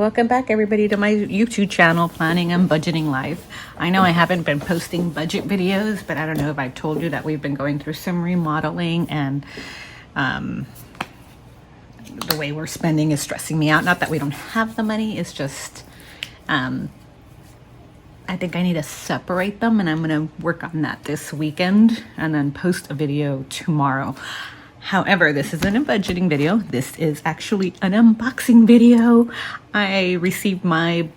Welcome back, everybody, to my YouTube channel, Planning and Budgeting Life. I know I haven't been posting budget videos, but I don't know if I told you that we've been going through some remodeling, and the way we're spending is stressing me out. Not that we don't have the money, it's just I think I need to separate them, and I'm going to work on that this weekend and then post a video tomorrow. However, this isn't a budgeting video. This is actually an unboxing video. I received my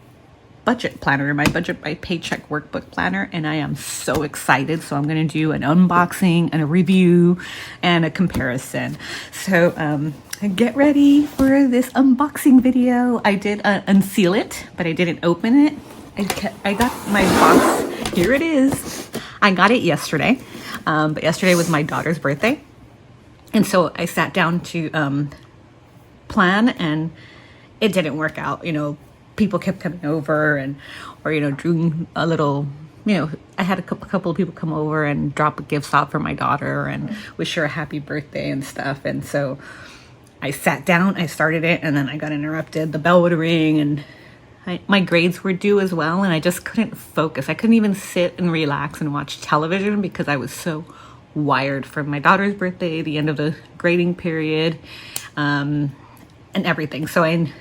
budget planner, my Budget by Paycheck Workbook planner, and I am so excited. So I'm going to do an unboxing and a review and a comparison. So get ready for this unboxing video. I did unseal it, but I didn't open it. I got my box. Here it is. I got it yesterday, but yesterday was my daughter's birthday. And so I sat down to plan, and it didn't work out. You know, people kept coming over or doing a little, I had a couple of people come over and drop gifts off for my daughter and wish her a happy birthday and stuff. And so I sat down, I started it, and then I got interrupted. The bell would ring, and my grades were due as well, and I just couldn't focus. I couldn't even sit and relax and watch television because I was so wired from my daughter's birthday, the end of the grading period, and everything. So in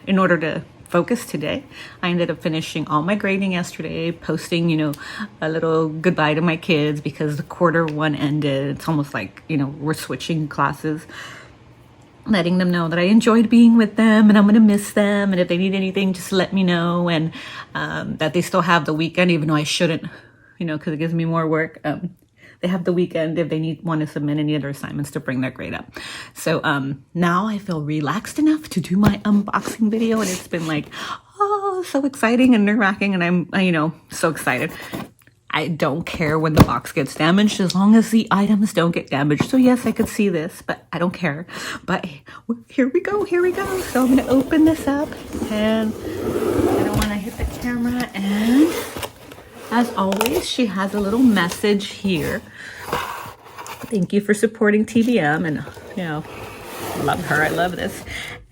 order to focus today, I ended up finishing all my grading yesterday, posting, a little goodbye to my kids because the quarter one ended. It's almost like, we're switching classes, letting them know that I enjoyed being with them and I'm going to miss them. And if they need anything, just let me know. And that they still have the weekend, even though I shouldn't, because it gives me more work. They have the weekend if they want to submit any other assignments to bring their grade up. So now I feel relaxed enough to do my unboxing video, and it's been like, oh, so exciting and nerve-wracking, and I'm, so excited. I don't care when the box gets damaged as long as the items don't get damaged. So yes, I could see this, but I don't care. But here we go. So I'm going to open this up, and I don't want to hit the camera, and as always, she has a little message here. Thank you for supporting TBM, and love her. I love this.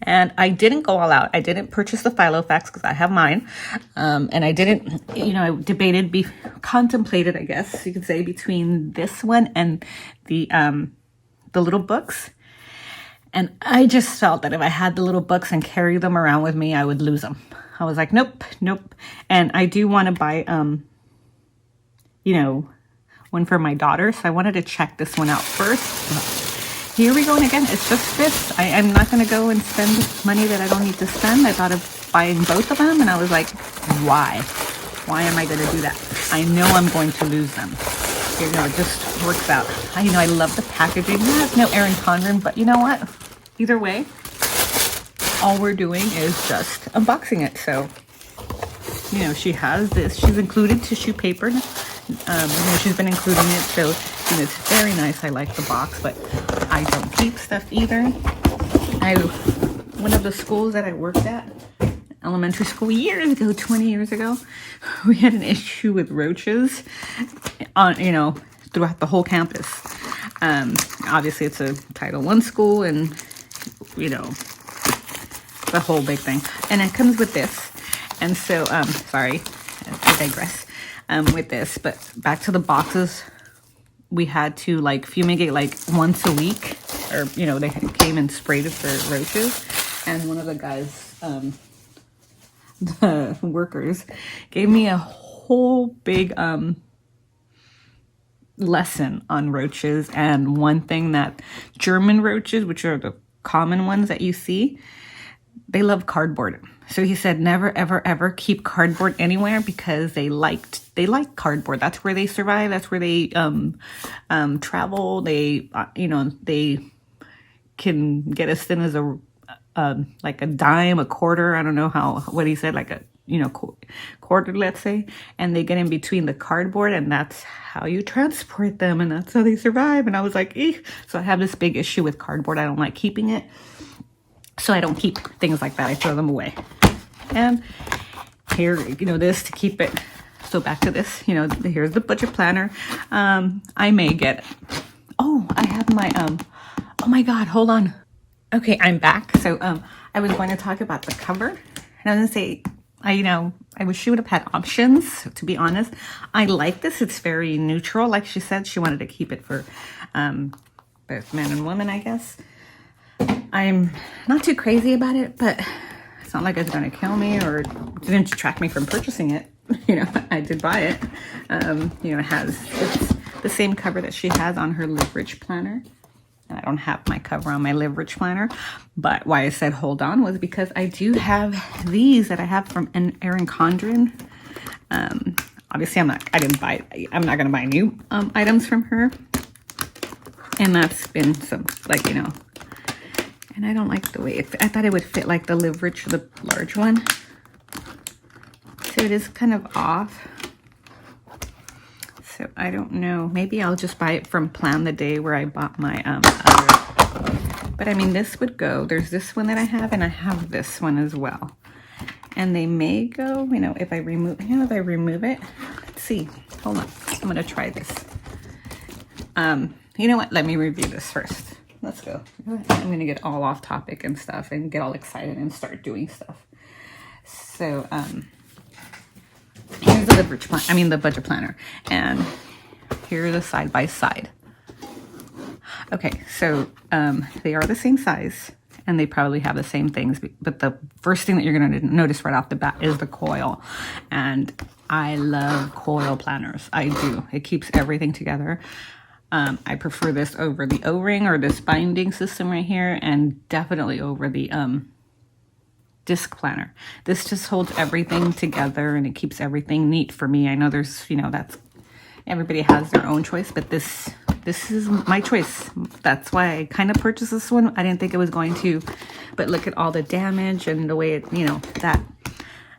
And I didn't go all out. I didn't purchase the Filofax because I have mine, and I didn't. I debated, contemplated, I guess you could say, between this one and the little books. And I just felt that if I had the little books and carry them around with me, I would lose them. I was like, nope. And I do want to buy one for my daughter. So I wanted to check this one out first. Here we go. And again, it's just this. I'm not going to go and spend money that I don't need to spend. I thought of buying both of them, and I was like, why? Why am I going to do that? I know I'm going to lose them. It just works out. I love the packaging. It has no Erin Condren, but you know what? Either way, all we're doing is just unboxing it. So, she has this. She's included tissue paper. She's been including it, so it's very nice. I like the box, but I don't keep stuff either. One of the schools that I worked at, elementary school, years ago, 20 years ago, we had an issue with roaches on, throughout the whole campus. Obviously it's a Title I school, and the whole big thing. And it comes with this. And so, sorry, I digress. With this, but back to the boxes, we had to fumigate once a week, or they came and sprayed it for roaches. And one of the guys, the workers, gave me a whole big lesson on roaches. And one thing that German roaches, which are the common ones that you see, they love cardboard. So he said, never, ever, ever keep cardboard anywhere because they like cardboard. That's where they survive. That's where they travel. They, they can get as thin as a dime, a quarter. I don't know what he said, like a, quarter, let's say. And they get in between the cardboard, and that's how you transport them. And that's how they survive. And I was like, eek. So I have this big issue with cardboard. I don't like keeping it. So I don't keep things like that. I throw them away. And here, this to keep it. So back to this, here's the budget planner. I may get, I have my, oh my God, hold on. Okay, I'm back. So I was going to talk about the cover And I was gonna say, I wish she would have had options, to be honest. I like this. It's very neutral. Like she said, she wanted to keep it for both men and women, I guess. I'm not too crazy about it, but it's not like it's going to kill me or it didn't detract me from purchasing it. I did buy it. It's the same cover that she has on her Live Rich planner. And I don't have my cover on my Live Rich planner. But why I said hold on was because I do have these that I have from Erin Condren. Obviously, I'm not going to buy new items from her. And that's been some, and I don't like the way I thought it would fit like the Live Rich, the large one. So it is kind of off. So I don't know. Maybe I'll just buy it from Plan the Day where I bought my other. But I mean, this would go. There's this one that I have, and I have this one as well. And they may go, if I remove it. Let's see. Hold on. I'm going to try this. You know what? Let me review this first. Let's go. I'm going to get all off topic and stuff and get all excited and start doing stuff. So, here's the Live Rich plan, the budget planner. And here's the side by side. Okay, so they are the same size and they probably have the same things. But the first thing that you're going to notice right off the bat is the coil. And I love coil planners. I do. It keeps everything together. I prefer this over the O-ring or this binding system right here, and definitely over the disc planner. This just holds everything together and it keeps everything neat for me. I know there's, that's everybody has their own choice, but this is my choice. That's why I kind of purchased this one. I didn't think it was going to, but look at all the damage and the way it,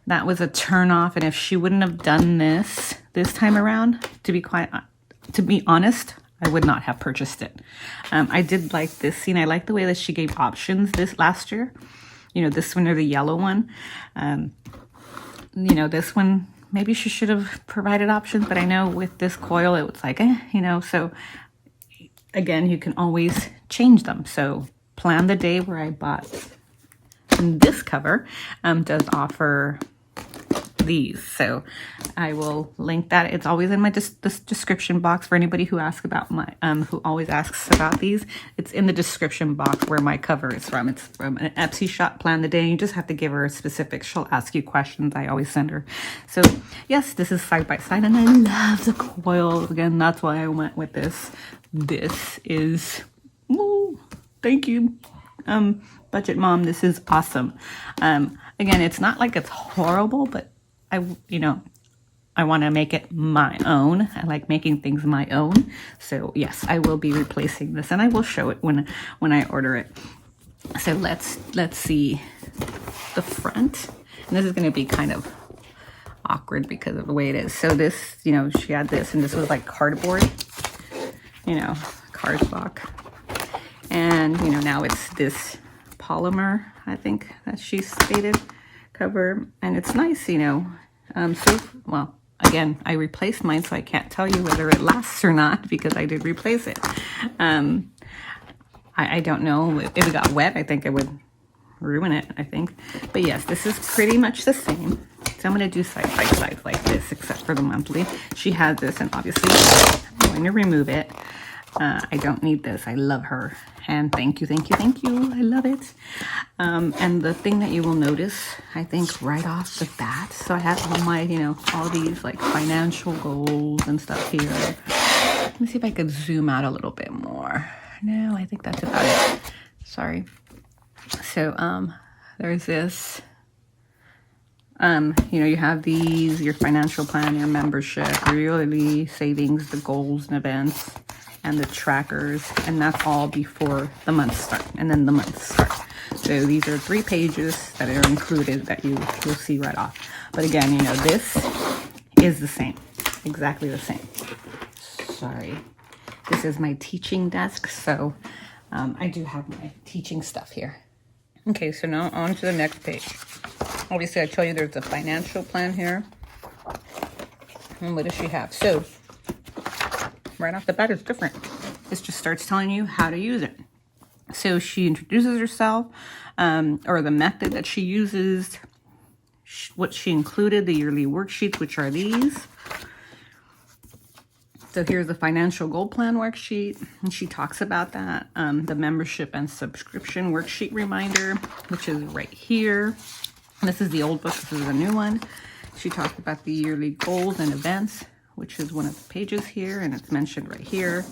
that was a turn off. And if she wouldn't have done this time around, to be honest, I would not have purchased it. I did like this scene. I like the way that she gave options this last year. This one or the yellow one. This one, maybe she should have provided options, but I know with this coil, it was like, so again, you can always change them. So Plan the Day where I bought this cover does offer these. So I will link that. It's always in my description box for anybody who asks about who always asks about these. It's in the description box where my cover is from. It's from an Etsy shop, Plan the Day. You just have to give her a specific. She'll ask you questions. I always send her. So yes, this is side by side, and I love the coil. Again, that's why I went with this. This is, thank you, Budget Mom. This is awesome. Again, it's not like it's horrible, but I want to make it my own. I like making things my own. So yes, I will be replacing this, and I will show it when I order it. So let's see the front. And this is going to be kind of awkward because of the way it is. So this, she had this, and this was like cardboard, cardstock. And, now it's this polymer, I think that she stated, cover. And it's nice, well, again, I replaced mine, so I can't tell you whether it lasts or not because I did replace it. I don't know if it got wet. I think it would ruin it, I think. But yes, this is pretty much the same. So I'm going to do side by side like this, except for the monthly. She has this, and obviously I'm going to remove it. I don't need this. I love her. And thank you. I love it. And the thing that you will notice, I think, right off the bat, so I have all my, all these like financial goals and stuff here. Let me see if I could zoom out a little bit more. No, I think that's about it. Sorry. So, there's this, you have these, your financial plan, your membership, your yearly savings, the goals and events, and the trackers, and that's all before the months start, and then the months start. So these are 3 pages that are included that you'll see right off. But again, this is the same, exactly the same. Sorry, this is my teaching desk, so I do have my teaching stuff here. Okay, so now on to the next page. Obviously, I tell you there's a financial plan here. And what does she have? So right off the bat, it's different. This just starts telling you how to use it. So she introduces herself, or the method that she uses, what she included, the yearly worksheets, which are these. So here's the financial goal plan worksheet, and she talks about that. The membership and subscription worksheet reminder, which is right here. This is the old book, this is the new one. She talked about the yearly goals and events, which is one of the pages here, and it's mentioned right here.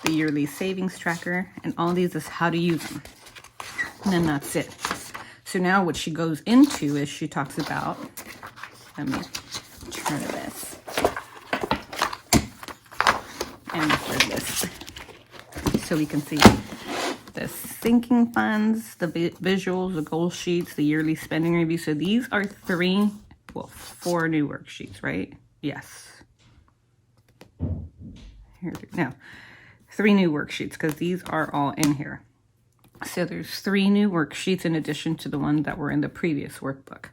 The yearly savings tracker, and all these is how to use them. And then that's it. So now what she goes into is she talks about, let me turn this. And for this, so we can see the sinking funds, the visuals, the goal sheets, the yearly spending review. So these are 4 new worksheets, right? Yes. Here, no, 3 new worksheets, because these are all in here. So there's 3 new worksheets in addition to the ones that were in the previous workbook.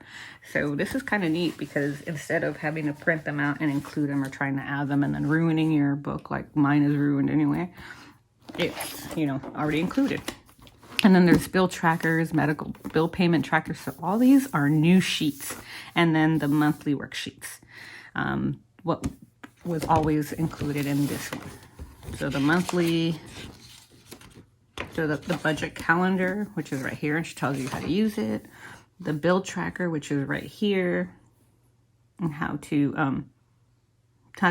So this is kind of neat because instead of having to print them out and include them or trying to add them and then ruining your book, like mine is ruined anyway, it's, you know, already included. And then there's bill trackers, medical bill payment trackers. So all these are new sheets. And then the monthly worksheets, what was always included in this one. So the monthly, so the budget calendar, which is right here, and she tells you how to use it. The bill tracker, which is right here, and how to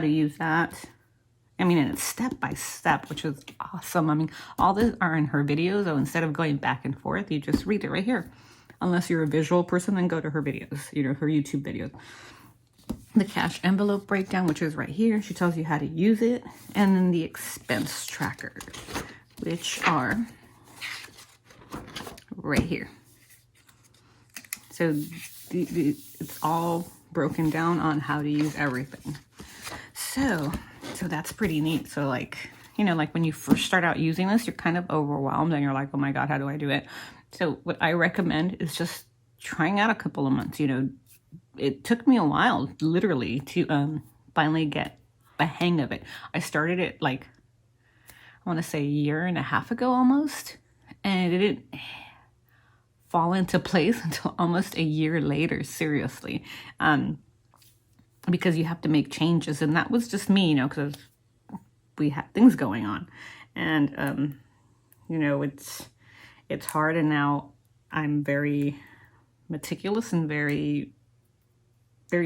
use that. I mean, and it's step by step, which is awesome. I mean, all this are in her videos, so instead of going back and forth, you just read it right here. Unless you're a visual person, then go to her videos, you know, her YouTube videos. The cash envelope breakdown, which is right here. She tells you how to use it. And then the expense tracker, which are right here. So it's all broken down on how to use everything. So that's pretty neat. So like, you know, like when you first start out using this, you're kind of overwhelmed and you're like, oh my God, how do I do it? So what I recommend is just trying out a couple of months. You know, it took me a while, literally, to finally get the hang of it. I started it like, I want to say 1.5 years ago almost, and it didn't fall into place until almost 1 year later, seriously, because you have to make changes, and that was just me, you know, because we had things going on, and you know, it's hard, and now I'm very meticulous and very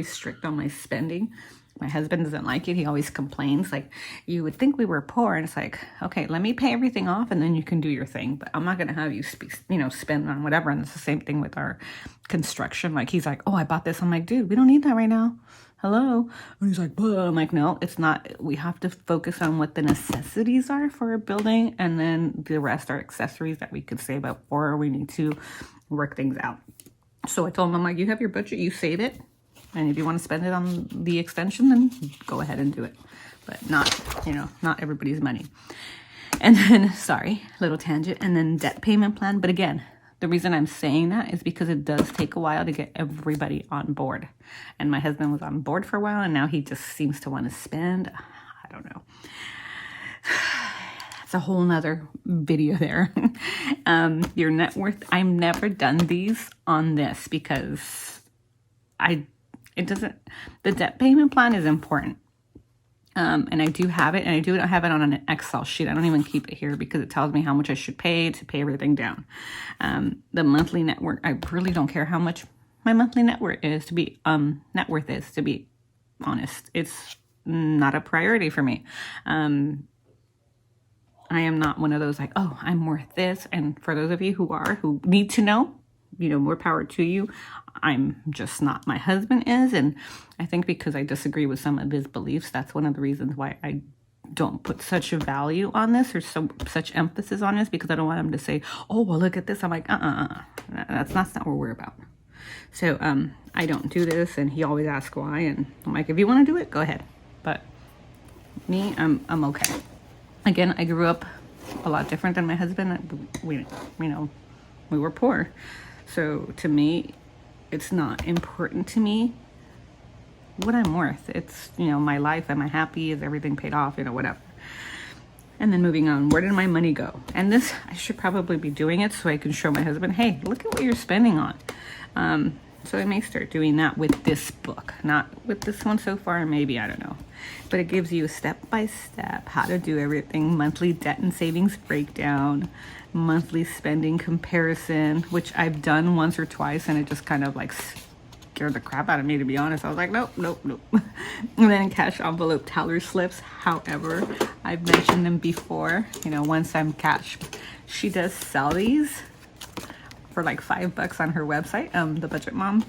strict on my spending. My husband doesn't like it. He always complains, like, you would think we were poor. And it's like, okay, let me pay everything off and then you can do your thing. But I'm not going to have you, spend on whatever. And it's the same thing with our construction. Like, he's like, oh, I bought this. I'm like, dude, we don't need that right now. Hello. And he's like, bah. I'm like, no, it's not. We have to focus on what the necessities are for a building. And then the rest are accessories that we could save up for, or we need to work things out. So I told him, I'm like, you have your budget, you save it. And if you want to spend it on the extension, then go ahead and do it. But not, you know, not everybody's money. And then, sorry, little tangent. And then debt payment plan. But again, the reason I'm saying that is because it does take a while to get everybody on board. And my husband was on board for a while, and now he just seems to want to spend. I don't know. It's a whole nother video there. Your net worth. I've never done these on this because the debt payment plan is important. And I do have it, and I do have it on an Excel sheet. I don't even keep it here because it tells me how much I should pay to pay everything down. The monthly net worth, I really don't care how much my monthly net worth is, to be honest. It's not a priority for me. I am not one of those like, oh, I'm worth this. And for those of you who need to know, you know, more power to you. I'm just not. My husband is, and I think because I disagree with some of his beliefs, that's one of the reasons why I don't put such a value on this or such emphasis on this, because I don't want him to say, oh, well, look at this. I'm like, that's not what we're about. So I don't do this, and he always asks why, and I'm like, if you want to do it, go ahead. But me, I'm okay. Again, I grew up a lot different than my husband. We were poor. So to me, it's not important to me what I'm worth. It's, you know, my life. Am I happy? Is everything paid off? You know, whatever. And then moving on, where did my money go? And this, I should probably be doing it so I can show my husband, hey, look at what you're spending on. So I may start doing that with this book, not with this one so far, maybe, I don't know. But it gives you step by step how to do everything: monthly debt and savings breakdown, monthly spending comparison, which I've done once or twice, and it just kind of like scared the crap out of me, to be honest. I was like, nope, nope, nope. And then cash envelope teller slips. However, I've mentioned them before, you know, once I'm cash. She does sell these for like $5 on her website, the Budget Mom.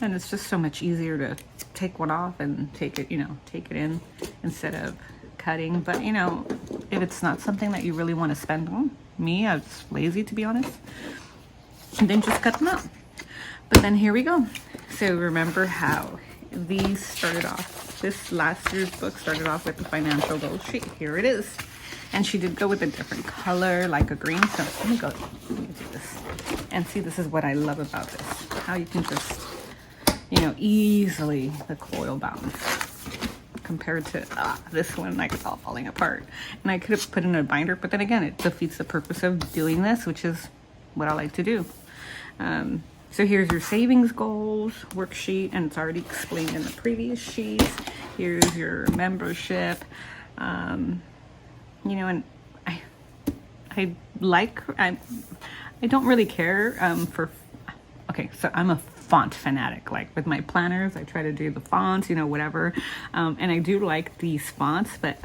And it's just so much easier to take one off and take it, you know, take it in instead of cutting. But, you know, if it's not something that you really want to spend on, I was lazy, to be honest, and then just cut them out. But then here we go. So remember how these started off, this last year's book started off with the financial goal sheet. Here it is. And she did go with a different color, like a green. So let me do this. And see, this is what I love about this. How you can just, you know, easily the coil bound compared to this one, like it's all falling apart. And I could have put in a binder, but then again, it defeats the purpose of doing this, which is what I like to do. So here's your savings goals worksheet, and it's already explained in the previous sheets. Here's your membership. You know, and I don't really care okay, so I'm a font fanatic. Like with my planners, I try to do the fonts, you know, whatever. And I do like these fonts, but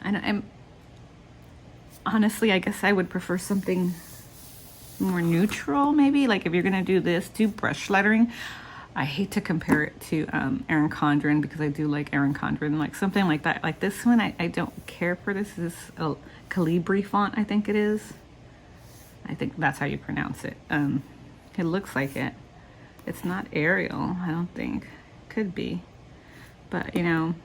I'm honestly, I guess I would prefer something more neutral, maybe. Like if you're gonna do this, do brush lettering. I hate to compare it to Erin Condren, because I do like Erin Condren, like something like that. Like this one, I don't care for this. This is a Calibri font, I think it is. I think that's how you pronounce it. It looks like it. It's not Arial, I don't think. Could be. But, you know,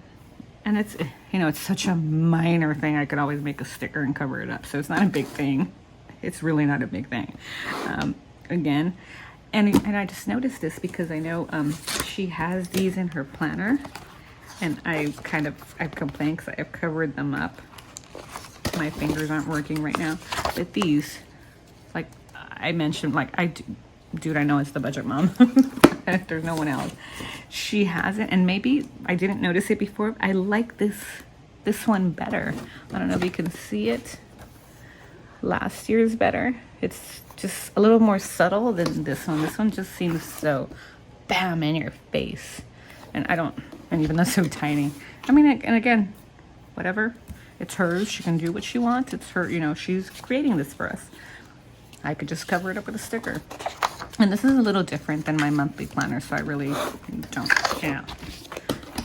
and it's, you know, it's such a minor thing. I could always make a sticker and cover it up. So it's not a big thing. It's really not a big thing. Again, and I just noticed this because I know she has these in her planner, and I've complained because I've covered them up. My fingers aren't working right now. But these, like I mentioned, like dude, I know it's the Budget Mom. There's no one else. She has it, and maybe I didn't notice it before. I like this one better. I don't know if you can see it. Last year's better. It's just a little more subtle than this one. This one just seems so bam in your face. And even though it's so tiny. I mean, and again, whatever. It's hers. She can do what she wants. It's her, you know, she's creating this for us. I could just cover it up with a sticker. And this is a little different than my monthly planner, so I really don't, you know.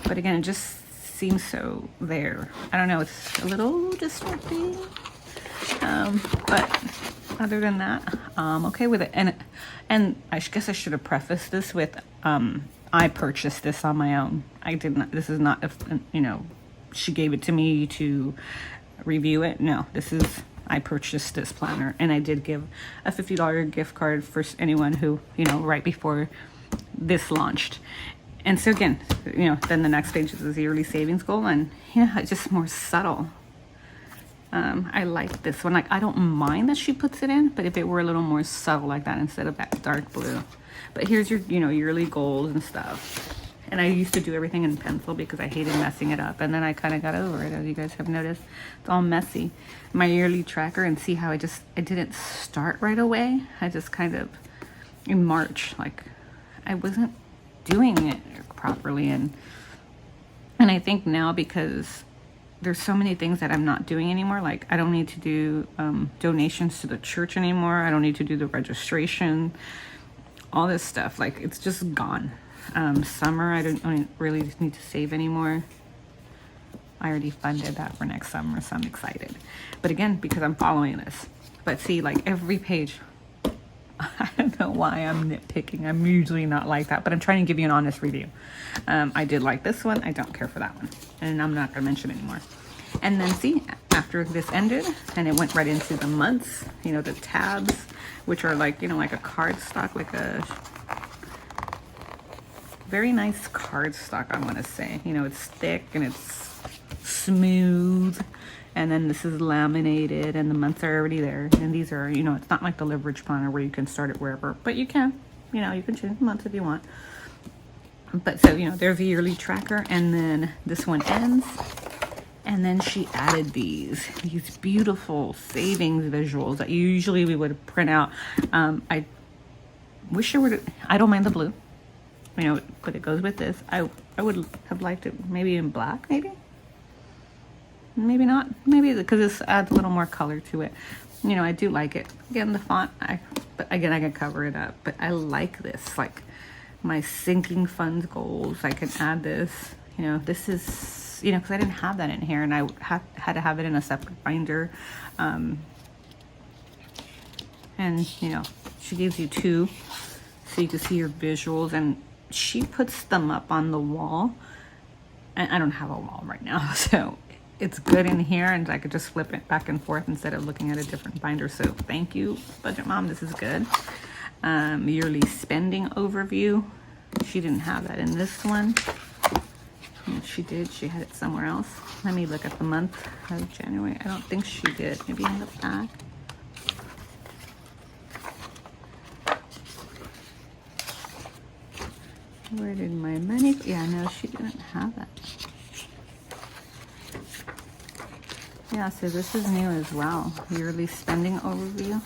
But again, it just seems so there. I don't know, it's a little distracting. But other than that, I'm okay with it. And I guess I should have prefaced this with, I purchased this on my own. I did not, this is not, you know, she gave it to me to review it. No, I purchased this planner, and I did give a $50 gift card for anyone who, you know, right before this launched. And so again, you know, then the next page is the yearly savings goal, and yeah, it's just more subtle. I like this one. Like, I don't mind that she puts it in, but if it were a little more subtle like that instead of that dark blue. But here's your, you know, yearly goals and stuff. And I used to do everything in pencil because I hated messing it up. And then I kind of got over it, as you guys have noticed. It's all messy. My yearly tracker, and see how I didn't start right away. I just kind of, in March, like, I wasn't doing it properly. And I think now, because there's so many things that I'm not doing anymore. Like, I don't need to do donations to the church anymore. I don't need to do the registration, all this stuff. Like, it's just gone. Summer, I don't really need to save anymore. I already funded that for next summer, so I'm excited. But again, because I'm following this. But see, like, every page, I don't know why I'm nitpicking. I'm usually not like that, but I'm trying to give you an honest review. I did like this one. I don't care for that one. And I'm not going to mention anymore. And then see, after this ended, and it went right into the months, you know, the tabs, which are like, you know, like a card stock, like a very nice card stock, I want to say. You know, it's thick and it's smooth. And then this is laminated, and the months are already there. And these are, you know, it's not like the leverage planner where you can start it wherever, but you can. you know, you can change the months if you want. But so, you know, there's a yearly tracker, and then this one ends. And then she added these beautiful savings visuals that usually we would print out. I wish there would, I don't mind the blue, you know, but it goes with this. I would have liked it maybe in black, maybe not, maybe because this adds a little more color to it. You know, I do like it. Again, the font, but again, I can cover it up, but I like this, like my sinking funds goals. I can add this, you know, this is, you know, because I didn't have that in here, and I had to have it in a separate binder. And, you know, she gives you two so you can see your visuals, and she puts them up on the wall. And I don't have a wall right now, so it's good in here, and I could just flip it back and forth instead of looking at a different binder. So thank you, Budget Mom. This is good. Yearly spending overview. She didn't have that in this one. She did. She had it somewhere else. Let me look at the month of January. I don't think she did. Maybe in the back. Where did my money? Yeah, no, she didn't have that. Yeah, so this is new as well. Yearly spending overview,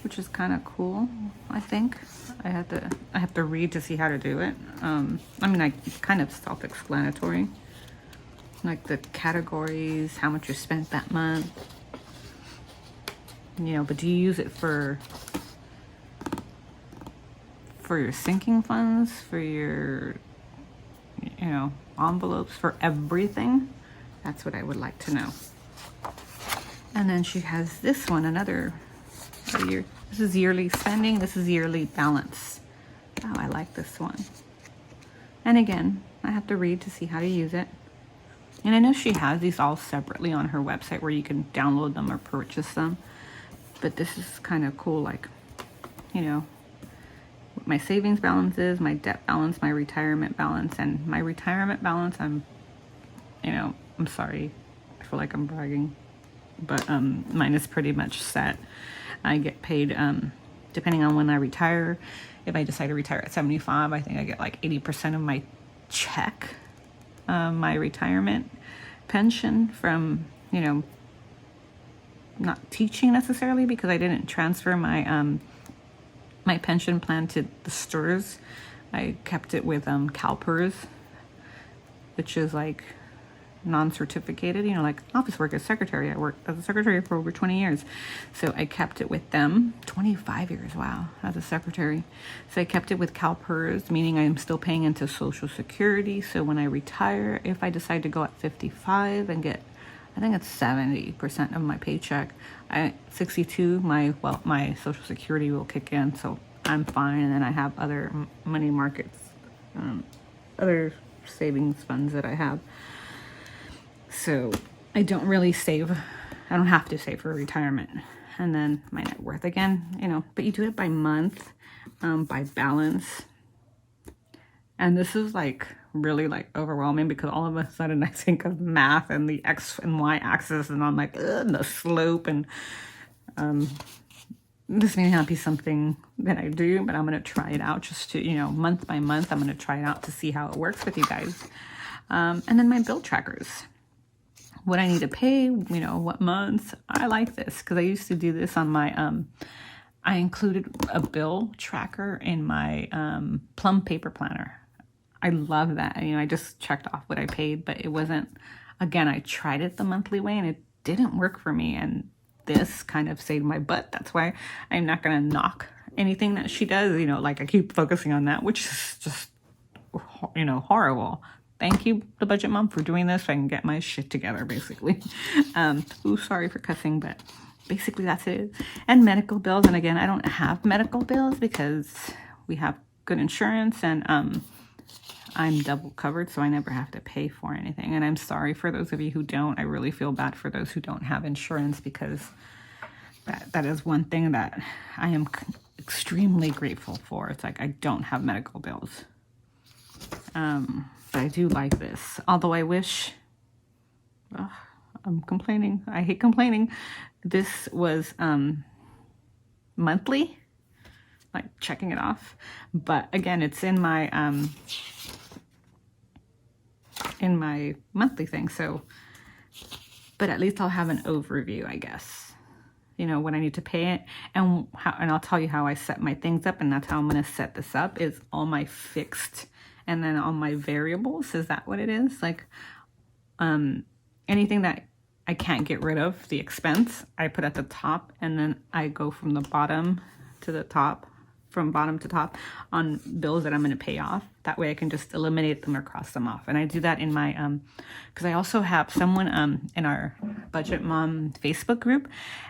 which is kind of cool, I think. I have to read to see how to do it. I mean, it's kind of self-explanatory. Like the categories, how much you spent that month. You know, but do you use it for your sinking funds, for your, you know, envelopes, for everything? That's what I would like to know. And then she has this one, another year. This is yearly spending. This is yearly balance. Oh, I like this one. And again, I have to read to see how to use it. And I know she has these all separately on her website where you can download them or purchase them. But this is kind of cool, like, you know, what my savings balance is, my debt balance, my retirement balance. And my retirement balance, you know, I'm sorry, I feel like I'm bragging, but mine is pretty much set. I get paid depending on when I retire. If I decide to retire at 75, I think I get like 80% of my check, my retirement pension from, you know, not teaching necessarily, because I didn't transfer my my pension plan to the stores. I kept it with CalPERS, which is like non-certificated, you know, like office work as secretary. I worked as a secretary for over 20 years. So I kept it with them. 25 years, wow, as a secretary. So I kept it with CalPERS, meaning I'm still paying into Social Security. So when I retire, if I decide to go at 55 and get, I think it's 70% of my paycheck, 62, my Social Security will kick in. So I'm fine. And then I have other money markets, other savings funds that I have. So I don't really save. I don't have to save for retirement. And then my net worth again, you know, but you do it by month, by balance. And this is like really like overwhelming, because all of a sudden I think of math and the X and Y axis, and I'm like, ugh, the slope. And this may not be something that I do, but I'm going to try it out just to, you know, month by month, I'm going to try it out to see how it works with you guys. And then my bill trackers. What I need to pay, you know, what months. I like this because I used to do this on my, I included a bill tracker in my Plum paper planner. I love that. You know, I just checked off what I paid, but it wasn't, again, I tried it the monthly way and it didn't work for me. And this kind of saved my butt. That's why I'm not going to knock anything that she does. You know, like I keep focusing on that, which is just, you know, horrible. Thank you, the Budget Mom, for doing this so I can get my shit together, basically. Ooh, sorry for cussing, but basically that's it. And medical bills. And again, I don't have medical bills because we have good insurance, and I'm double covered, so I never have to pay for anything. And I'm sorry for those of you who don't. I really feel bad for those who don't have insurance, because that is one thing that I am extremely grateful for. It's like I don't have medical bills. But I do like this. Although I wish, I'm complaining. I hate complaining. This was monthly. like checking it off. But again, it's in my monthly thing. So, but at least I'll have an overview, I guess, you know, when I need to pay it, and I'll tell you how I set my things up, and that's how I'm going to set this up, is all my fixed and then all my variables. Is that what it is? Like, anything that I can't get rid of, the expense, I put at the top, and then I go from the bottom to the top, from bottom to top on bills that I'm going to pay off. That way I can just eliminate them or cross them off. And I do that in my, because I also have someone in our Budget Mom Facebook group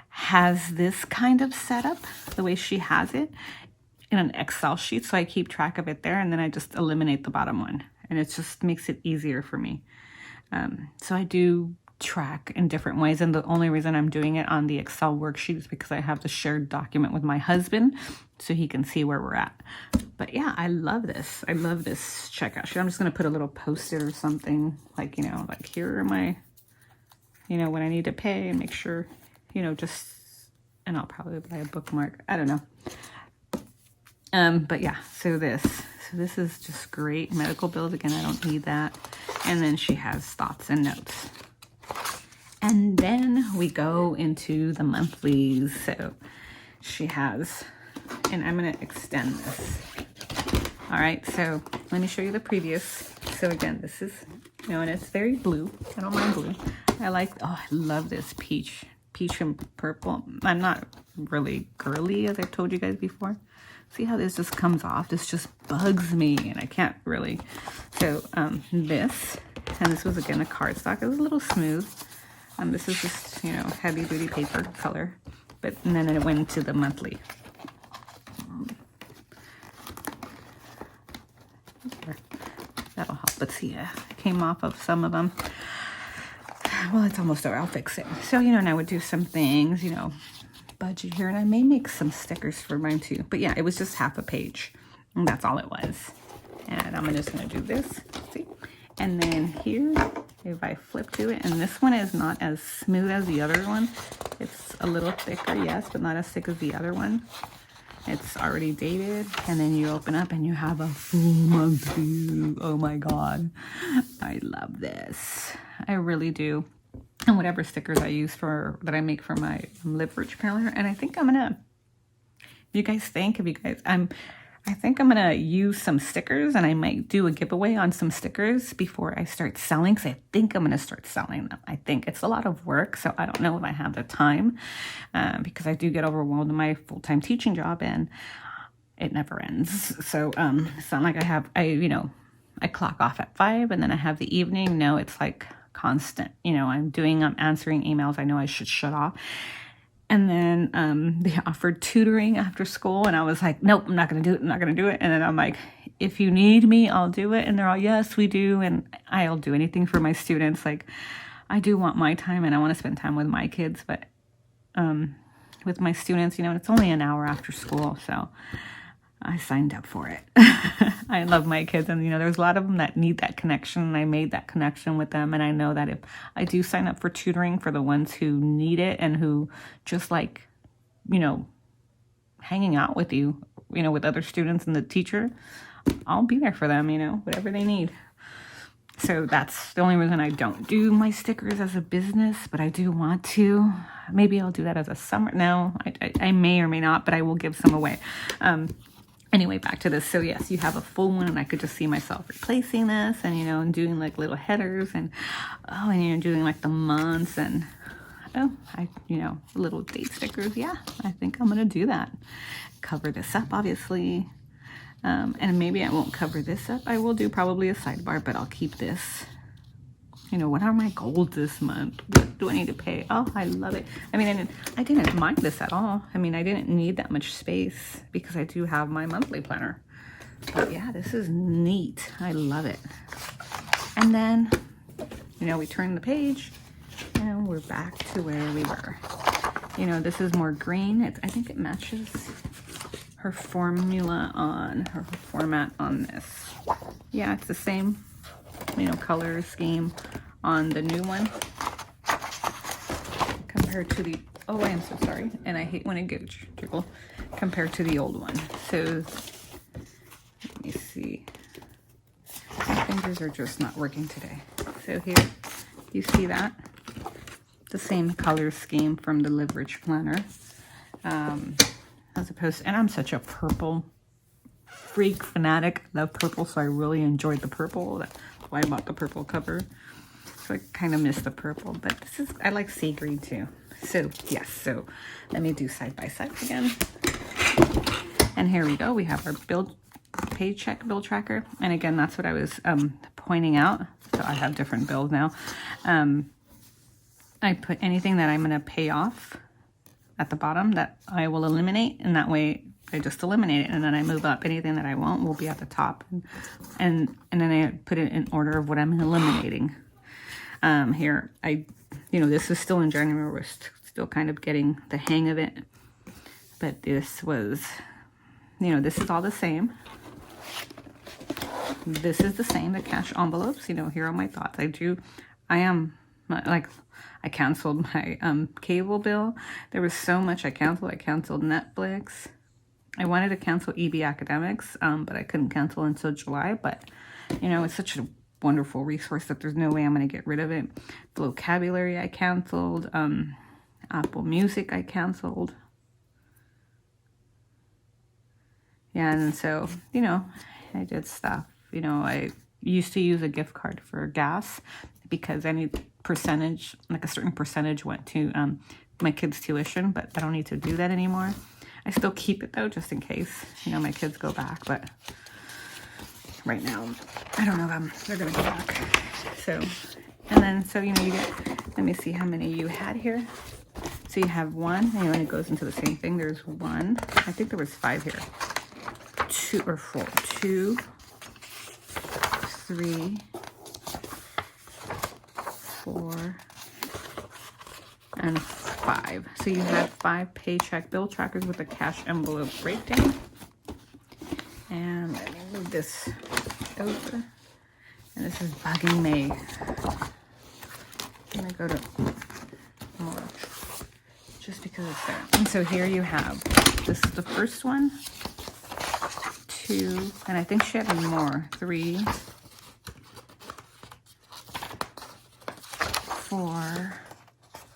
has this kind of setup, the way she has it, in an Excel sheet. So I keep track of it there, and then I just eliminate the bottom one. And it just makes it easier for me. So I do track in different ways, and the only reason I'm doing it on the Excel worksheet is because I have the shared document with my husband so he can see where we're at. But yeah, I love this. I love this checkout sheet. I'm just going to put a little post-it or something, like, you know, like, here are my, you know, when I need to pay, and make sure, you know, just, and I'll probably buy a bookmark. I don't know. But yeah, so this is just great. Medical bills, again, I don't need that. And then she has thoughts and notes. And then we go into the monthlies. So she has, and I'm going to extend this. All right, so let me show you the previous. So again, this is, you know, and it's very blue. I don't mind blue. I love this peach and purple. I'm not really girly, as I've told you guys before. See how this just comes off? This just bugs me, and I can't really. So this, and this was again a cardstock. It was a little smooth. This is just, you know, heavy duty paper color, and then it went to the monthly. That'll help. Let's see. It came off of some of them. Well, it's almost over. I'll fix it. So, you know, and I would do some things, you know, budget here, and I may make some stickers for mine too. But yeah, it was just half a page, and that's all it was. And I'm just gonna do this. See, and then here, if I flip to it, and this one is not as smooth as the other one. It's a little thicker, yes, but not as thick as the other one. It's already dated, and then you open up and you have a full month view. Oh my God, I love this. I really do. And whatever stickers I use that I make for my Live Rich planner, and I think I'm gonna. I think I'm gonna use some stickers, and I might do a giveaway on some stickers before I start selling, because I think I'm gonna start selling them. I think it's a lot of work, so I don't know if I have the time, because I do get overwhelmed in my full-time teaching job, and it never ends. So it's not like I clock off at 5, and then I have the evening. No, it's like constant. You know, I'm answering emails I know I should shut off. And then they offered tutoring after school, and I was like, nope, I'm not going to do it. I'm not going to do it. And then I'm like, if you need me, I'll do it. And they're all, yes, we do. And I'll do anything for my students. Like, I do want my time, and I want to spend time with my kids, but with my students, you know, it's only an hour after school. So I signed up for it. I love my kids, and, you know, there's a lot of them that need that connection, and I made that connection with them. And I know that if I do sign up for tutoring for the ones who need it and who just like, you know, hanging out with you, you know, with other students and the teacher, I'll be there for them, you know, whatever they need. So that's the only reason I don't do my stickers as a business, but I do want to. Maybe I'll do that as a summer. No, I may or may not, but I will give some away. Anyway, back to this. So yes, you have a full one, and I could just see myself replacing this, and, you know, and doing like little headers, and you know, doing like the months, and you know, little date stickers. Yeah, I think I'm gonna do that. Cover this up, obviously, and maybe I won't cover this up. I will do probably a sidebar, but I'll keep this. You know, what are my goals this month? What do I need to pay? Oh, I love it. I mean, I didn't mind this at all. I mean, I didn't need that much space because I do have my monthly planner. But yeah, this is neat. I love it. And then, you know, we turn the page and we're back to where we were. You know, this is more green. I think it matches her format on this. Yeah, it's the same, you know, color scheme on the new one compared compared to the, oh, I am so sorry. And I hate when it gets jiggle compared to the old one. So let me see. My fingers are just not working today. So here, you see that? The same color scheme from the Leverage Planner. As opposed to, and I'm such a purple freak fanatic. I love purple, so I really enjoyed the purple. That's why I bought the purple cover. So I kind of miss the purple, but this is, I like sea green too. So yes, so let me do side by side again. And here we go. We have our paycheck bill tracker. And again, that's what I was pointing out. So I have different bills now. I put anything that I'm going to pay off at the bottom that I will eliminate, and that way I just eliminate it, and then I move up. Anything that I won't will be at the top, and then I put it in order of what I'm eliminating. Here, this is still in January. We're still kind of getting the hang of it, but this was, this is all the same. This is the same, the cash envelopes. Here are my thoughts. I canceled my cable bill. There was so much I canceled. I canceled Netflix. I wanted to cancel EB Academics, but I couldn't cancel until July. But, it's such a wonderful resource that there's no way I'm going to get rid of it. Vocabulary I canceled. Apple Music I canceled. Yeah, and so, I did stuff. I used to use a gift card for gas because any percentage, like a certain percentage, went to my kids' tuition, but I don't need to do that anymore. I still keep it though, just in case, my kids go back, but right now, I don't know if they're gonna go back. So, and then, you get, let me see how many you had here. So you have one, and it goes into the same thing. There's one, I think there was 5 here. 2 or 4, 2, 3, 4, and 5. So you have 5 paycheck bill trackers with a cash envelope breakdown. And let me move this over. And this is bugging me. I'm gonna go to more, just because it's there. And so here you have, this is the first one, 2, and I think she had more, 3,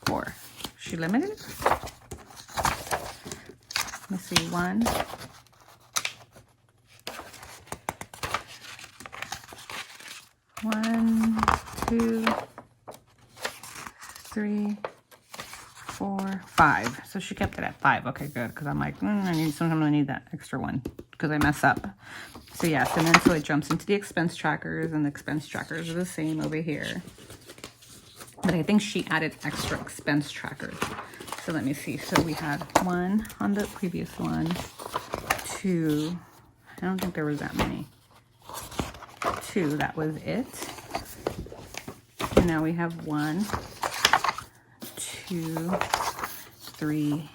4. She limited it? Let me see, 1, 2, 3, 4, 5. So she kept it at 5. Okay, good. Because I'm like, sometimes I need that extra one because I mess up. So yes, and then so it jumps into the expense trackers, and the expense trackers are the same over here. But I think she added extra expense trackers. So let me see. So we had 1 on the previous one, 2. I don't think there was that many. 2, that was it. And now we have 1, 2, 3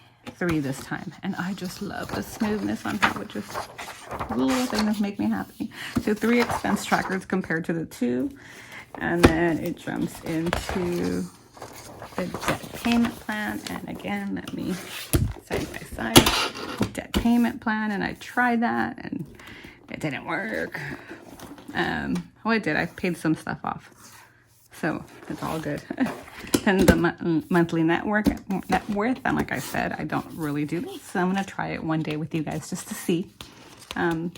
this time. And I just love the smoothness on how it just, little things make me happy. So 3 expense trackers compared to the 2. And then it jumps into the debt payment plan. And again, let me side by side, debt payment plan. And I tried that and it didn't work. Well, it did. I paid some stuff off. So it's all good. And the monthly net worth, and like I said, I don't really do this. So I'm going to try it one day with you guys just to see. And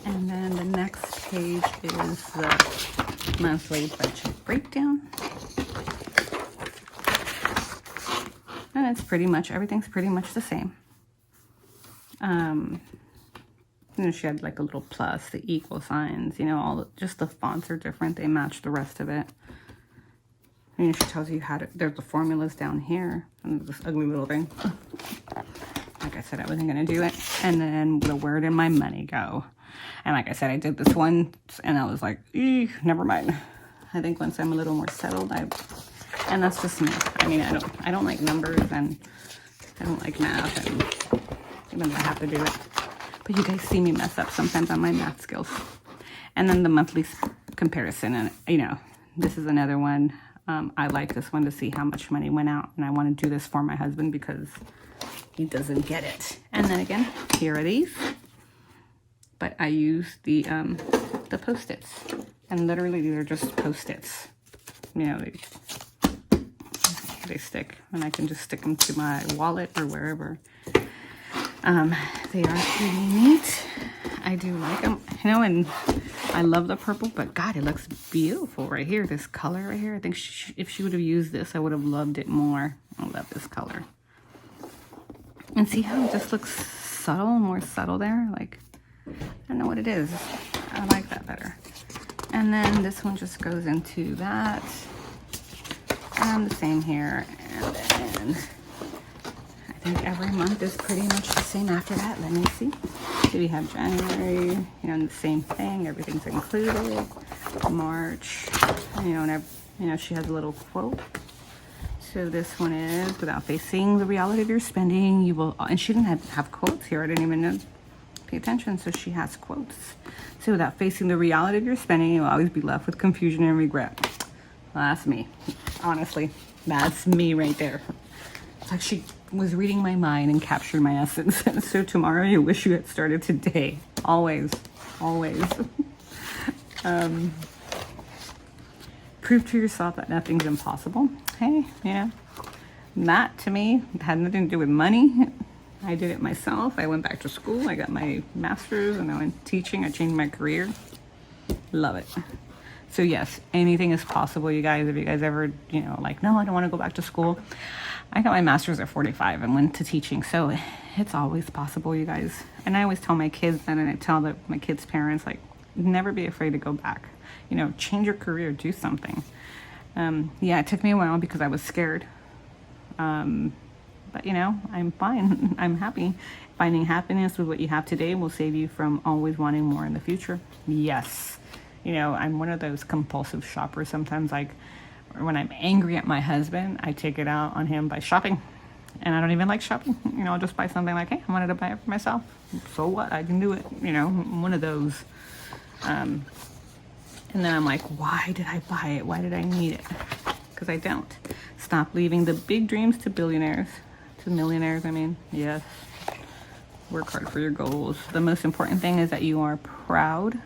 then the next page is the monthly budget breakdown. And it's pretty much, everything's pretty much the same. She had like a little plus, the equal signs, just the fonts are different. They match the rest of it. She tells you how to, there's the formulas down here, and this ugly little thing. Like I said, I wasn't going to do it. And then where did my money go? And like I said, I did this one, and I was like, never mind. I think once I'm a little more settled, and that's just me. I don't like numbers, and I don't like math, and even though I have to do it. But you guys see me mess up sometimes on my math skills. And then the monthly comparison, and this is another one. I like this one to see how much money went out, and I want to do this for my husband because he doesn't get it. And then again, here are these, but I use the Post-its, and literally these are just Post-its. You know, they stick, and I can just stick them to my wallet or wherever. They are pretty neat. I do like them, you know, and I love the purple, but God, it looks beautiful right here. This color right here. I think if she would have used this, I would have loved it more. I love this color. And see how it just looks subtle, more subtle there? Like, I don't know what it is. I like that better. And then this one just goes into that. And the same here. And then I think every month is pretty much the same after that. Let me see. So we have January, you know, and the same thing. Everything's included. March, you know, and she has a little quote. So this one is, without facing the reality of your spending, you will, and she didn't have quotes here. I didn't even know, pay attention. So she has quotes. So without facing the reality of your spending, you'll always be left with confusion and regret. Well, that's me. Honestly, that's me right there. It's like she was reading my mind and captured my essence. So tomorrow, you wish you had started today. Always, always. Prove to yourself that nothing's impossible. Hey, you know, that to me had nothing to do with money. I did it myself. I went back to school. I got my master's, and I went teaching. I changed my career. Love it. So yes, anything is possible, you guys. If you guys ever, you know, like, no, I don't want to go back to school. I got my master's at 45 and went to teaching. So it's always possible, you guys. And I always tell my kids that, and I tell my kids' parents, like, never be afraid to go back. You know, change your career, do something. Yeah, it took me a while because I was scared. But, you know, I'm fine. I'm happy. Finding happiness with what you have today will save you from always wanting more in the future. Yes. You know, I'm one of those compulsive shoppers. Sometimes, like, when I'm angry at my husband, I take it out on him by shopping. And I don't even like shopping. You know, I'll just buy something like, hey, I wanted to buy it for myself. So what? I can do it. You know, one of those. And then I'm like, why did I buy it? Why did I need it? Because I don't. Stop leaving the big dreams to billionaires. To millionaires, I mean. Yes. Work hard for your goals. The most important thing is that you are proud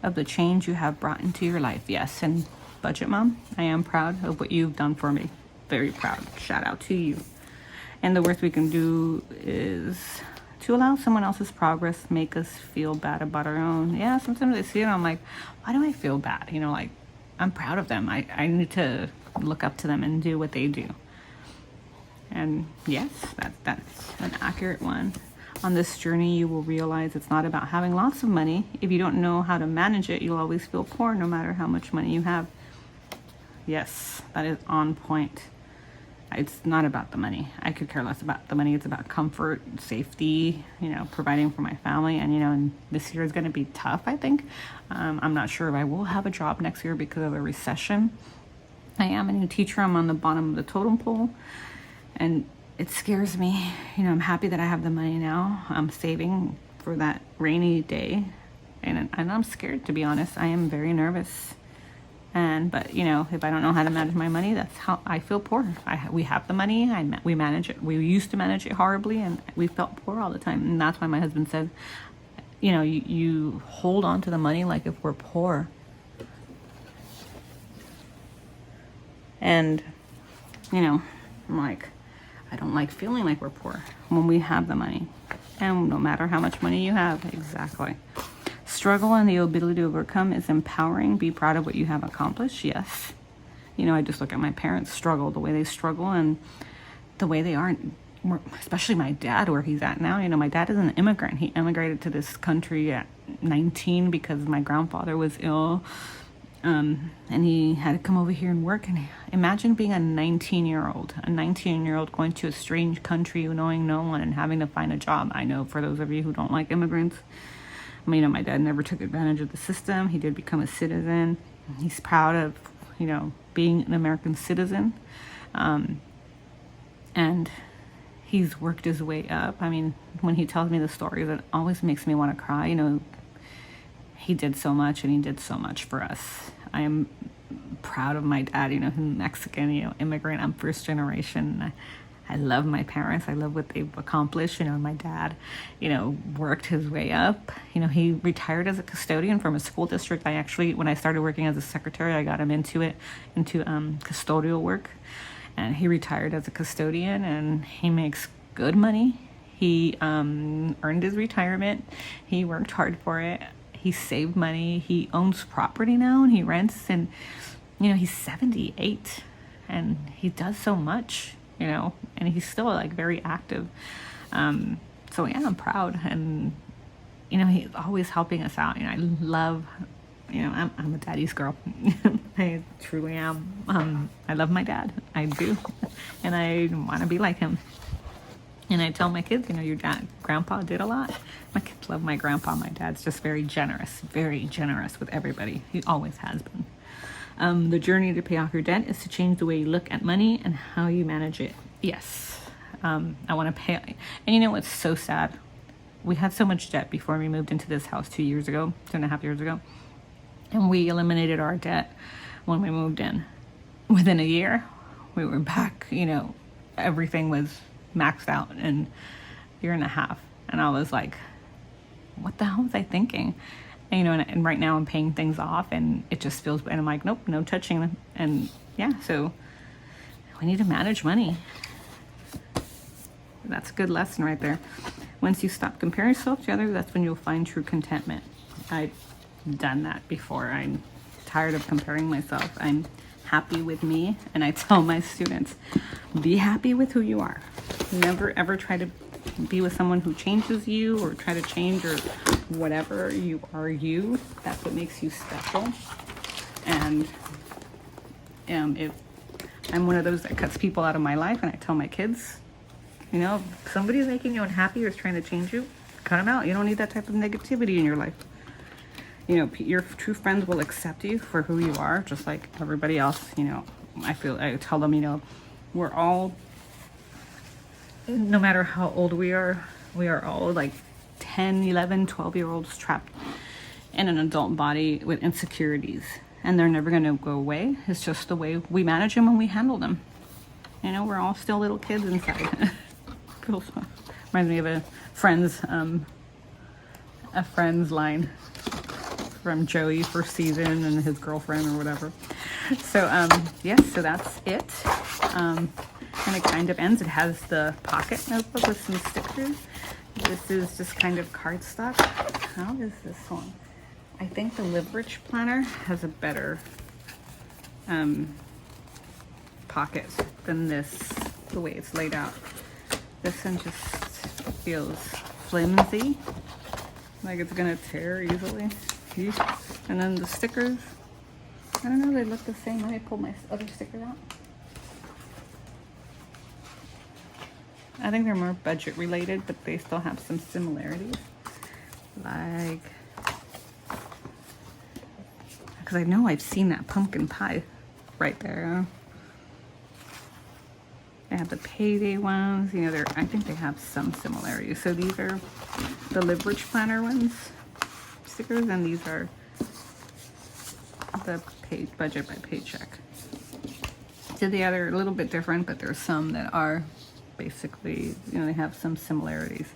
of the change you have brought into your life. Yes. And Budget Mom, I am proud of what you've done for me. Very proud. Shout out to you. And the worst we can do is to allow someone else's progress make us feel bad about our own. Yeah, sometimes I see it and I'm like, why do I feel bad? You know, like, I'm proud of them. I need to look up to them and do what they do. And yes, that's an accurate one. On this journey, you will realize it's not about having lots of money. If you don't know how to manage it, you'll always feel poor no matter how much money you have. Yes, that is on point. It's not about the money. I could care less about the money. It's about comfort, safety, you know, providing for my family. And, you know, and this year is going to be tough, I think. I'm not sure if I will have a job next year because of the recession. I am a new teacher. I'm on the bottom of the totem pole. And it scares me. You know, I'm happy that I have the money now. I'm saving for that rainy day. And I'm scared, to be honest. I am very nervous. But you know, if I don't know how to manage my money, that's how I feel poor. We have the money, we manage it. We used to manage it horribly, and we felt poor all the time. And that's why my husband said, you know, you hold on to the money like if we're poor. And you know, I'm like, I don't like feeling like we're poor when we have the money. And no matter how much money you have, exactly. Struggle and the ability to overcome is empowering. Be proud of what you have accomplished. Yes. You know, I just look at my parents struggle, the way they struggle and the way they are, especially my dad, where he's at now. You know, my dad is an immigrant. He immigrated to this country at 19 because my grandfather was ill. And he had to come over here and work. And imagine being a 19-year-old going to a strange country, knowing no one and having to find a job. I know for those of you who don't like immigrants, you know, my dad never took advantage of the system. He did become a citizen. He's proud of, you know, being an American citizen. And he's worked his way up. I mean, when he tells me the stories, it always makes me want to cry. You know, he did so much and he did so much for us. I am proud of my dad, you know, he's Mexican, you know, immigrant. I'm first generation. I love my parents. I love what they've accomplished. You know, my dad, you know, worked his way up. You know, he retired as a custodian from a school district. I actually, when I started working as a secretary, I got him into custodial work. And he retired as a custodian, and he makes good money. He earned his retirement. He worked hard for it. He saved money. He owns property now, and he rents. And, you know, he's 78, and he does so much, you know, and he's still like very active. So yeah, I'm proud. And, you know, he's always helping us out. You know, I love, you know, I'm a daddy's girl. I truly am. I love my dad. I do. And I want to be like him. And I tell my kids, you know, your dad, grandpa did a lot. My kids love my grandpa. My dad's just very generous with everybody. He always has been. The journey to pay off your debt is to change the way you look at money and how you manage it. Yes. I want to pay. And you know what's so sad? We had so much debt before we moved into this house 2.5 years ago. And we eliminated our debt when we moved in. Within a year, we were back, you know, everything was maxed out in 1.5 years. And I was like, what the hell was I thinking? And, you know, and right now I'm paying things off, and it just feels, and I'm like, nope, no touching them. And yeah, so we need to manage money. That's a good lesson right there. Once you stop comparing yourself to others, that's when you'll find true contentment. I've done that before. I'm tired of comparing myself. I'm happy with me, and I tell my students, be happy with who you are. Never ever try to be with someone who changes you or try to change or whatever. You are you. That's what makes you special. And if I'm one of those that cuts people out of my life, and I tell my kids, you know, if somebody's making you unhappy or is trying to change you, cut them out. You don't need that type of negativity in your life. You know, your true friends will accept you for who you are, just like everybody else. You know, I tell them, you know, we're all, no matter how old we are all like 10, 11, 12-year-olds trapped in an adult body with insecurities. And they're never going to go away. It's just the way we manage them and we handle them. You know, we're all still little kids inside. Reminds me of a friend's line from Joey first season and his girlfriend or whatever. So yes, so that's it. And it kind of ends. It has the pocket notebook with some stickers. This is just kind of cardstock. How is this one? I think the Live-Rich planner has a better pocket than this, the way it's laid out. This one just feels flimsy, like it's gonna tear easily. And then the stickers, I don't know, they look the same. Let me pull my other stickers out. I think they're more budget related, but they still have some similarities. Like, because I know I've seen that pumpkin pie right there. They have the payday ones, you know, I think they have some similarities. So these are the Live-Rich planner ones, stickers, and these are the budget by Paycheck. So the other, a little bit different, but there's some that are basically, you know, they have some similarities.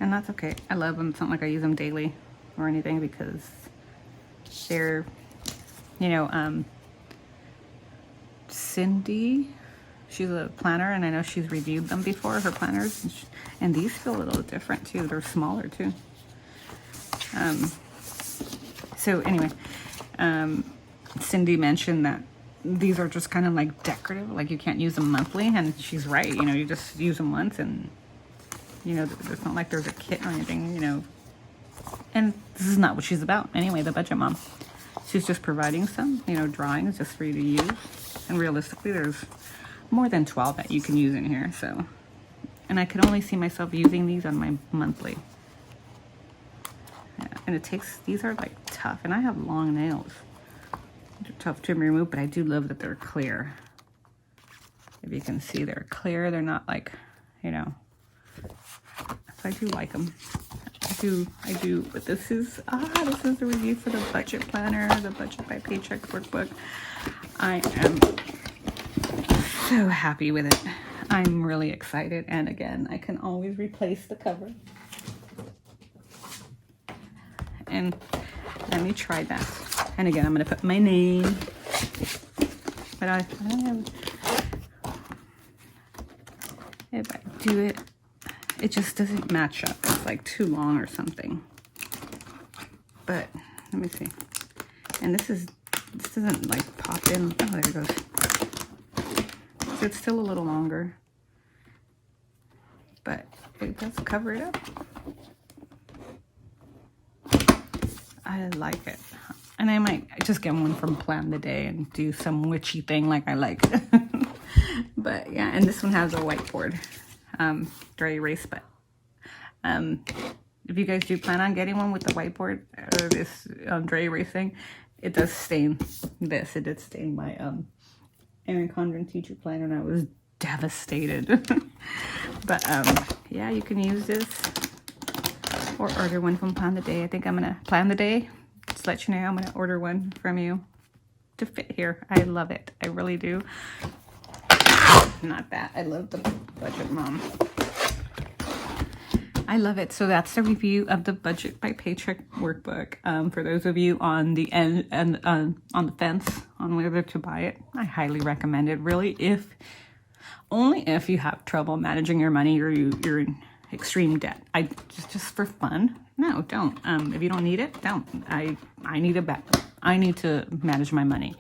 And that's okay. I love them. It's not like I use them daily or anything, because they're, you know, Cindy, she's a planner, and I know she's reviewed them before, her planners, and these feel a little different too. They're smaller too. So anyway, Cindy mentioned that these are just kind of like decorative, like you can't use them monthly, and she's right. You know, you just use them once, and you know, it's not like there's a kit or anything, you know. And this is not what she's about anyway, the budget mom. She's just providing some, you know, drawings just for you to use. And realistically, there's more than 12 that you can use in here. So, and I could only see myself using these on my monthly. Yeah, and it takes, these are like tough, and I have long nails. They're tough to remove, but I do love that they're clear. If you can see, they're clear. They're not like, you know, so I do like them. do. But this is the review for the budget planner, the Budget by Paycheck Workbook. I am so happy with it. I'm really excited. And again, I can always replace the cover. And let me try that. And again, I'm going to put my name. But I don't have, if I do it, it just doesn't match up. It's like too long or something. But let me see. And this doesn't like pop in. Oh, there it goes. So it's still a little longer. But it does cover it up. I like it. And I might just get one from Plan the Day and do some witchy thing like I like. But yeah, and this one has a whiteboard dry erase. But if you guys do plan on getting one with the whiteboard or this dry erase thing, it does stain this. It did stain my Erin Condren teacher planner, and I was devastated. But yeah, you can use this or order one from Plan the Day. I think I'm gonna Plan the Day. Just let you know, I'm gonna order one from you to fit here. I love it. I really do. Not that. I love the Budget Mom. I love it. So that's the review of the Budget by Paycheck Workbook. For those of you on the end and on the fence on whether to buy it, I highly recommend it. Really, only if you have trouble managing your money or you're in extreme debt. Just for fun. No, don't. If you don't need it, don't. I need a bet. I need to manage my money.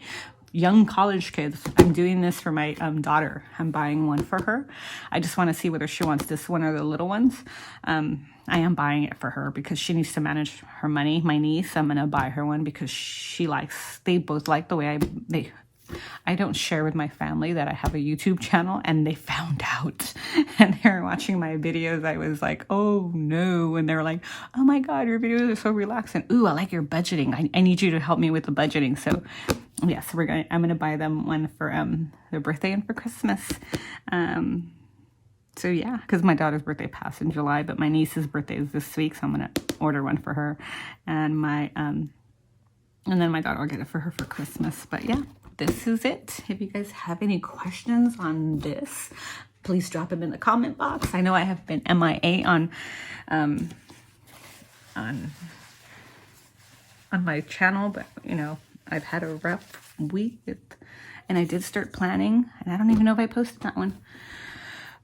Young college kids, I'm doing this for my daughter. I'm buying one for her. I just want to see whether she wants this one or the little ones. I am buying it for her because she needs to manage her money. My niece, I'm going to buy her one because they both like the way I don't share with my family that I have a YouTube channel, and they found out and they were watching my videos. I was like, oh no. And they were like, oh my God, your videos are so relaxing. Ooh, I like your budgeting. I need you to help me with the budgeting. So yes, I'm going to buy them one for their birthday and for Christmas. So yeah, because my daughter's birthday passed in July, but my niece's birthday is this week. So I'm going to order one for her, and then my daughter will get it for her for Christmas. But yeah, this is it. If you guys have any questions on this, please drop them in the comment box. I know I have been MIA on my channel, but you know, I've had a rough week and I did start planning, and I don't even know if I posted that one.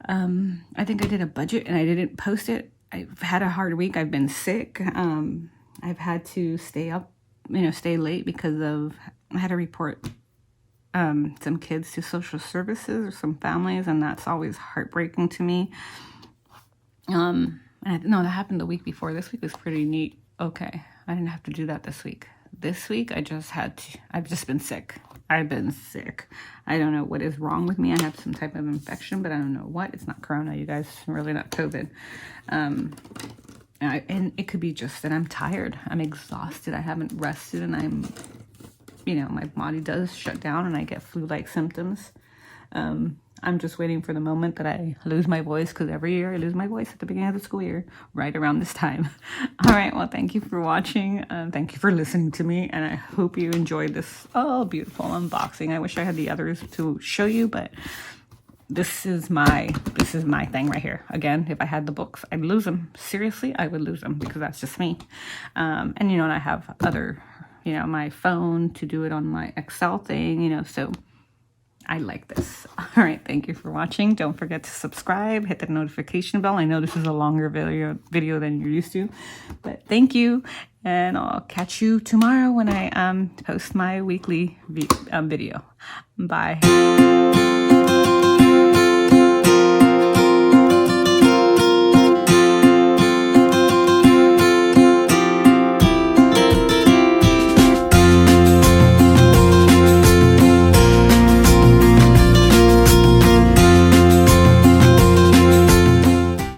I think I did a budget and I didn't post it. I've had a hard week. I've been sick. I've had to stay late because I had to report some kids to social services or some families, and that's always heartbreaking to me. No, that happened the week before. This week was pretty neat. Okay, I didn't have to do that this week. This week I've just been sick. I've been sick. I don't know what is wrong with me. I have some type of infection, but I don't know what. It's not corona, you guys. It's really not COVID. And it could be just that I'm tired. I'm exhausted. I haven't rested, and my body does shut down and I get flu-like symptoms. I'm just waiting for the moment that I lose my voice, because every year I lose my voice at the beginning of the school year, right around this time. All right, well, thank you for watching. Thank you for listening to me, and I hope you enjoyed this beautiful unboxing. I wish I had the others to show you, but this is my thing right here. Again, if I had the books, I'd lose them. Seriously, I would lose them, because that's just me. And I have other, my phone to do it on my Excel thing, so I like this. All right, thank you for watching. Don't forget to subscribe, hit the notification bell. I know this is a longer video than you're used to, but thank you, and I'll catch you tomorrow when I post my weekly video. Bye.